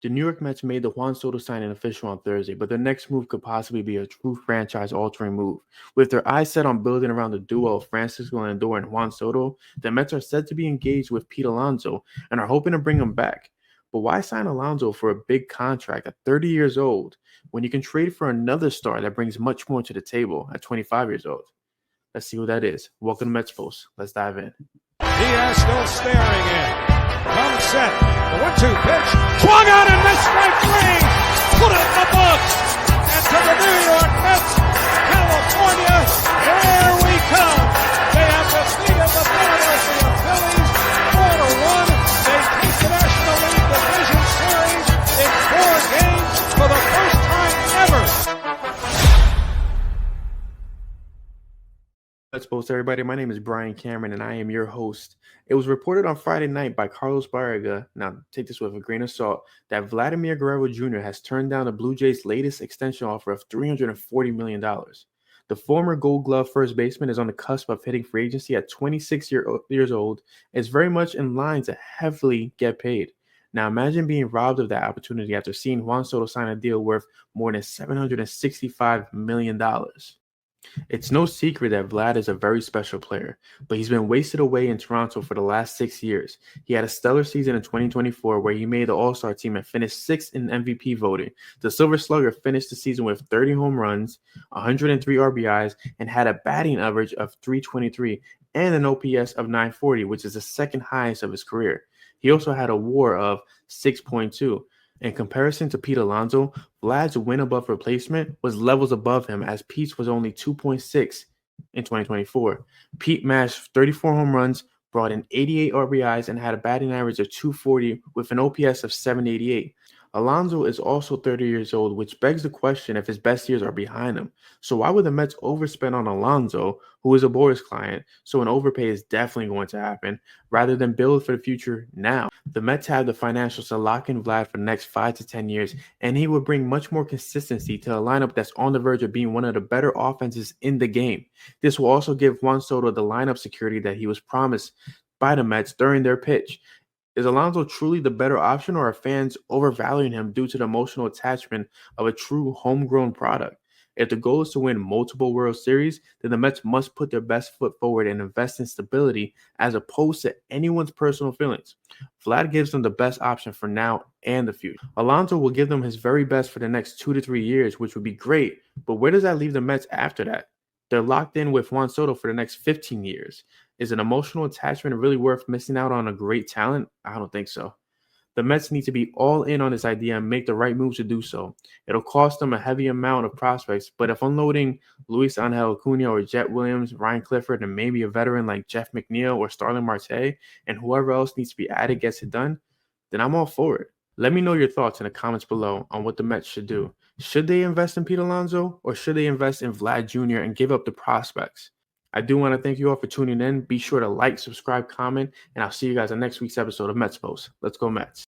The New York Mets made the Juan Soto signing official on Thursday, but their next move could possibly be a true franchise-altering move. With their eyes set on building around the duo of Francisco Lindor and Juan Soto, the Mets are said to be engaged with Pete Alonso and are hoping to bring him back. But why sign Alonso for a big contract at 30 years old when you can trade for another star that brings much more to the table at 25 years old? Let's see who that is. Welcome to Mets Post. Let's dive in. Diaz still staring in. Comes set. The 1-2 pitch. Swung out and missed strike three. Put it in the books. And to the New York Mets, California, here we come. They have defeated the Philadelphia Phillies 4-1. They take the National League Division Series in 4 games for the first time ever. Let's post everybody. My name is Brian Cameron and I am your host. It was reported on Friday night by Carlos Barrega, now take this with a grain of salt, that Vladimir Guerrero Jr. has turned down the Blue Jays' latest extension offer of $340 million. The former Gold Glove first baseman is on the cusp of hitting free agency at 26 years old and is very much in line to heavily get paid. Now imagine being robbed of that opportunity after seeing Juan Soto sign a deal worth more than $765 million. It's no secret that Vlad is a very special player, but he's been wasted away in Toronto for the last 6 years. He had a stellar season in 2024 where he made the All-Star team and finished 6th in MVP voting. The Silver Slugger finished the season with 30 home runs, 103 RBIs, and had a batting average of .323 and an OPS of .940, which is the second highest of his career. He also had a WAR of 6.2. In comparison to Pete Alonso, Vlad's win above replacement was levels above him, as Pete's was only 2.6 in 2024. Pete matched 34 home runs, brought in 88 RBIs, and had a batting average of .240 with an OPS of .788. Alonso is also 30 years old, which begs the question if his best years are behind him. So why would the Mets overspend on Alonso, who is a Boras client, so an overpay is definitely going to happen, rather than build for the future now? The Mets have the financials to lock in Vlad for the next 5 to 10 years, and he would bring much more consistency to a lineup that's on the verge of being one of the better offenses in the game. This will also give Juan Soto the lineup security that he was promised by the Mets during their pitch. Is Alonso truly the better option, or are fans overvaluing him due to the emotional attachment of a true homegrown product? If the goal is to win multiple World Series, then the Mets must put their best foot forward and invest in stability as opposed to anyone's personal feelings. Vlad gives them the best option for now and the future. Alonso will give them his very best for the next 2 to 3 years, which would be great, but where does that leave the Mets after that? They're locked in with Juan Soto for the next 15 years. Is an emotional attachment really worth missing out on a great talent? I don't think so. The Mets need to be all in on this idea and make the right moves to do so. It'll cost them a heavy amount of prospects, but if unloading Luis Angel Acuna or Jet Williams, Ryan Clifford, and maybe a veteran like Jeff McNeil or Starling Marte and whoever else needs to be added gets it done, then I'm all for it. Let me know your thoughts in the comments below on what the Mets should do. Should they invest in Pete Alonso, or should they invest in Vlad Jr. and give up the prospects? I do want to thank you all for tuning in. Be sure to like, subscribe, comment, and I'll see you guys on next week's episode of Mets Post. Let's go Mets.